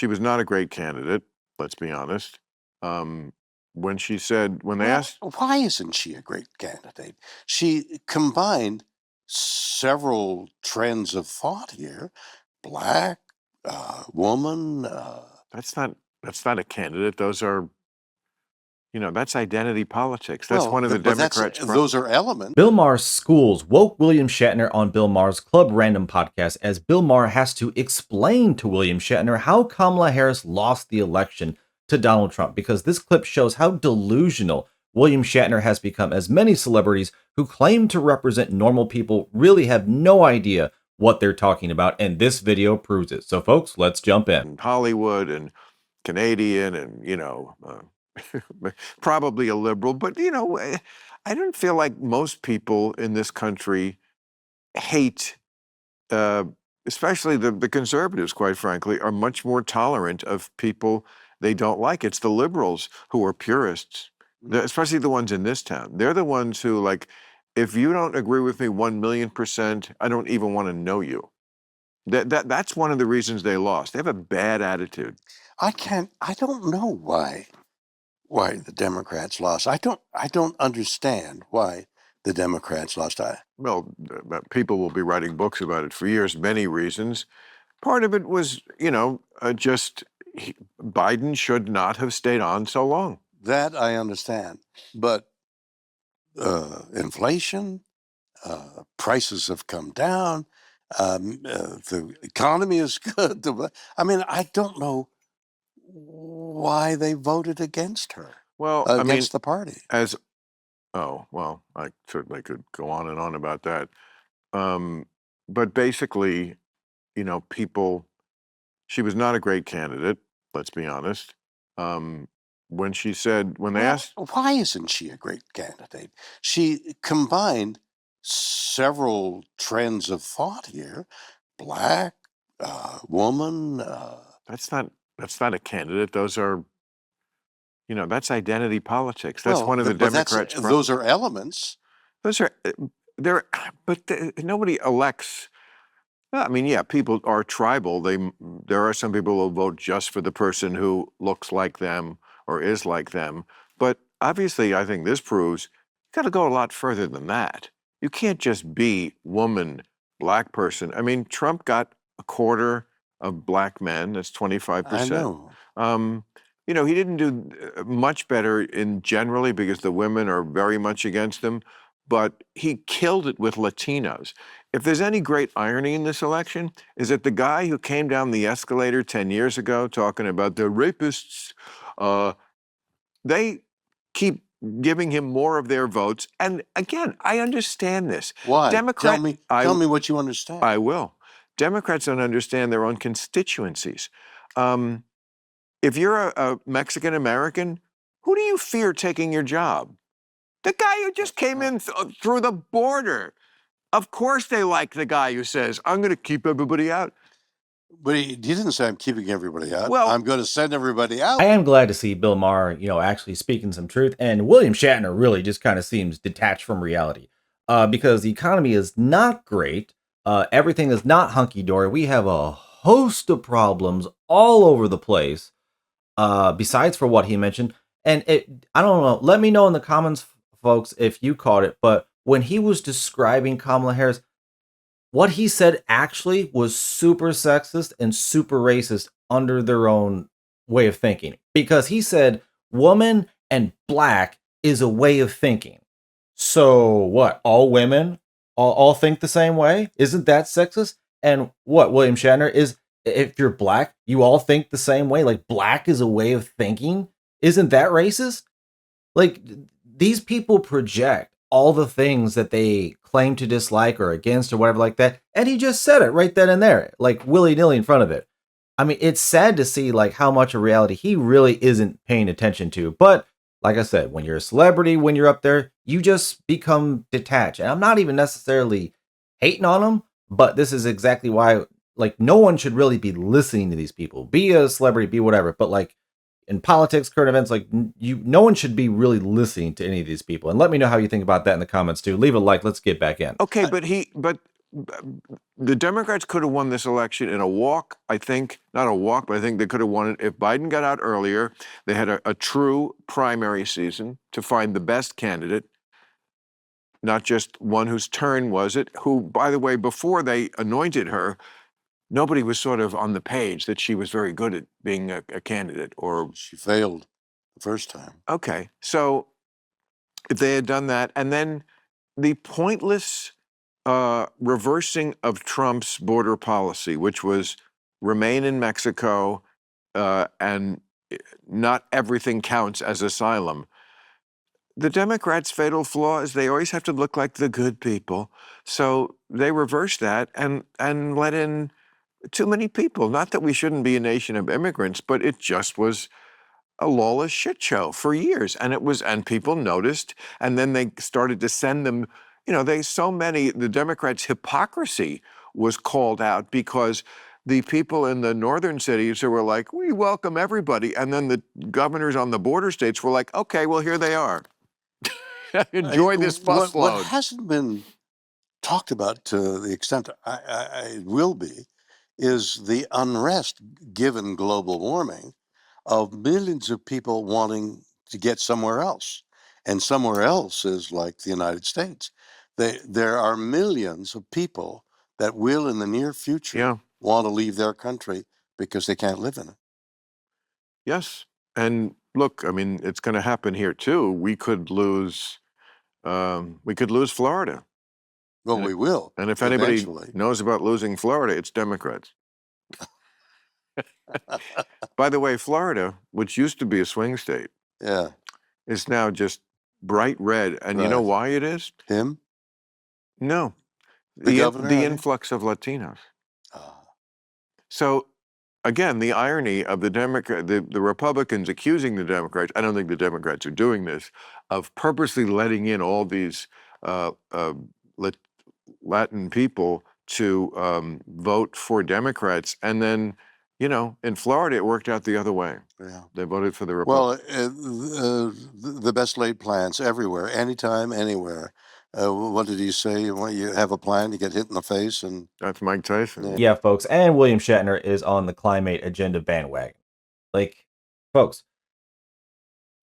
she was not a great candidate, let's be honest. Um, when she said, when they Well, asked, why isn't she a great candidate? She combined several trends of thought here: black, woman. that's not that's not a candidate. Those are, that's identity politics. That's Well, one of the but that's Democrats' those are elements. Bill Maher schools woke William Shatner on Bill Maher's Club Random podcast as Bill Maher has to explain to William Shatner how Kamala Harris lost the election to Donald Trump, because this clip shows how delusional William Shatner has become, as many celebrities who claim to represent normal people really have no idea what they're talking about, and this video proves it. So folks, let's jump in. Hollywood and Canadian and, probably a liberal, but, I don't feel like most people in this country hate, uh, especially the conservatives, quite frankly, are much more tolerant of people they don't like. It's the liberals who are purists, especially the ones in this town. They're the ones who, like, if you don't agree with me 1,000,000%, I don't even want to know you. That's one of the reasons they lost. They have a bad attitude. I don't know why the Democrats lost. I don't understand why the Democrats lost. Well, people will be writing books about it for years, many reasons. Part of it was, just Biden should not have stayed on so long. That I understand, but inflation, prices have come down. The economy is good. I mean, I don't know why they voted against her, Well, against the party. Oh, well, I certainly could go on and on about that. But basically, she was not a great candidate, let's be honest. When they Well, asked, why isn't she a great candidate? She combined several trends of thought here: black, woman. that's not a candidate. Those are, that's identity politics. That's one of the But that's Democrats' those are elements. Those are there, but nobody elects. I mean, yeah, people are tribal. There are some people who will vote just for the person who looks like them or is like them. But obviously, I think this proves you got to go a lot further than that. You can't just be woman, black person. I mean, Trump got a quarter of black men. That's 25%. I know. He didn't do much better in generally because the women are very much against him, but he killed it with Latinos. If there's any great irony in this election, is that the guy who came down the escalator 10 years ago talking about the rapists, they keep giving him more of their votes. And again, I understand this. Why? Tell me what you understand. I will. Democrats don't understand their own constituencies. If you're a Mexican American, who do you fear taking your job? The guy who just came in through the border. Of course they like the guy who says, I'm going to keep everybody out. But he didn't say I'm keeping everybody out. Well, I'm going to send everybody out. I am glad to see Bill Maher, actually speaking some truth, and William Shatner really just kind of seems detached from reality, because the economy is not great. Everything is not hunky-dory. We have a host of problems all over the place, besides for what he mentioned. And I don't know, let me know in the comments, folks, if you caught it, but when he was describing Kamala Harris, what he said actually was super sexist and super racist under their own way of thinking. Because he said woman and black is a way of thinking. So what? All women all think the same way? Isn't that sexist? And what, William Shatner, is if you're black, you all think the same way? Like black is a way of thinking? Isn't that racist? Like these people project all the things that they claim to dislike or against or whatever like that. And he just said it right then and there, like willy-nilly in front of it. I mean, it's sad to see like how much of reality he really isn't paying attention to. But like I said, when you're a celebrity, when you're up there, you just become detached. And I'm not even necessarily hating on him, but this is exactly why, like, no one should really be listening to these people. Be a celebrity, be whatever. But like, in politics, current events, like no one should be really listening to any of these people. And let me know how you think about that in the comments too. Leave a like. Let's get back in. Okay, but the Democrats could have won this election in a walk. I think not a walk, but I think they could have won it if Biden got out earlier. They had a true primary season to find the best candidate, not just one whose turn was it. Who, by the way, before they anointed her, nobody was sort of on the page that she was very good at being a candidate. Or She failed the first time. okay, so if they had done that, and then the pointless reversing of Trump's border policy, which was remain in Mexico and not everything counts as asylum. The Democrats' fatal flaw is they always have to look like the good people. So they reversed that and let in too many people. Not that we shouldn't be a nation of immigrants, but it just was a lawless shit show for years. And people noticed, and then they started to send them, the Democrats' hypocrisy was called out because the people in the northern cities who were like, we welcome everybody. And then the governors on the border states were like, okay, well, here they are. Enjoy this What busload. hasn't been talked about to the extent it will be is the unrest given global warming of millions of people wanting to get somewhere else. And somewhere else is like the United States. There are millions of people that will in the near future Yeah. want to leave their country because they can't live in it. Yes. And look, I mean, it's going to happen here too. We could lose Florida. Well, And we will. And if anybody eventually. knows about losing Florida, it's Democrats. By the way, Florida, which used to be a swing state, Yeah. is now just bright red. And you know Right. why it is? Him? No, The governor, I the mean? influx of Latinos. Ah, So again, the irony of the Republicans accusing the Democrats, I don't think the Democrats are doing this, of purposely letting in all these uh, uh, Lat- Latin people to vote for Democrats. And then, in Florida, it worked out the other way. yeah. They voted for the Well, Republicans. the best laid plans everywhere, anytime, anywhere. What did he say? When you have a plan, you get hit in the face, and That's Mike Tyson. Yeah. Yeah, folks. And William Shatner is on the climate agenda bandwagon. Like, folks,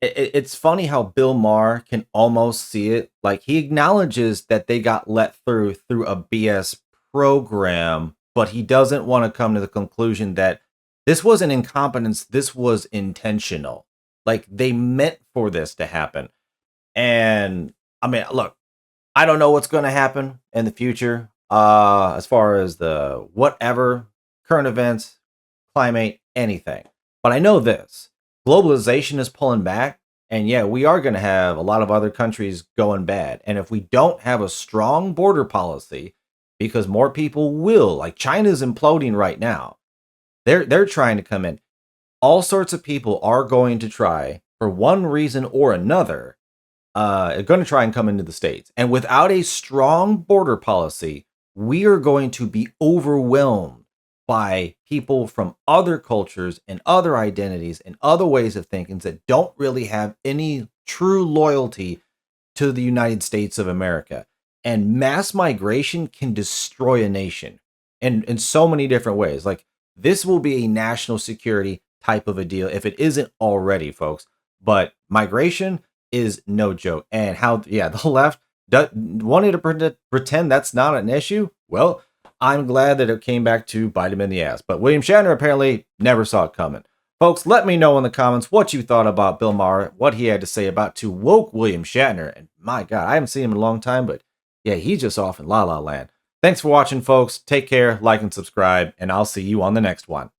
it's funny how Bill Maher can almost see it. Like, he acknowledges that they got let through a BS program, but he doesn't want to come to the conclusion that this wasn't incompetence, this was intentional. Like, they meant for this to happen. And I mean, look, I don't know what's going to happen in the future as far as the whatever current events, climate, anything. But I know this globalization is pulling back. And yeah, we are going to have a lot of other countries going bad. And if we don't have a strong border policy, because more people will, like China's imploding right now, they're trying to come in. All sorts of people are going to try, for one reason or another, going to try and come into the States. And without a strong border policy, we are going to be overwhelmed by people from other cultures and other identities and other ways of thinking that don't really have any true loyalty to the United States of America. And mass migration can destroy a nation in so many different ways. Like, this will be a national security type of a deal if it isn't already, folks. But migration is no joke. And how, the left wanted to pretend that's not an issue. Well, I'm glad that it came back to bite him in the ass. But William Shatner apparently never saw it coming. Folks, let me know in the comments what you thought about Bill Maher, what he had to say about to woke William Shatner. And my God, I haven't seen him in a long time, but yeah, he's just off in La La Land. Thanks for watching, folks. Take care, like, and subscribe, and I'll see you on the next one.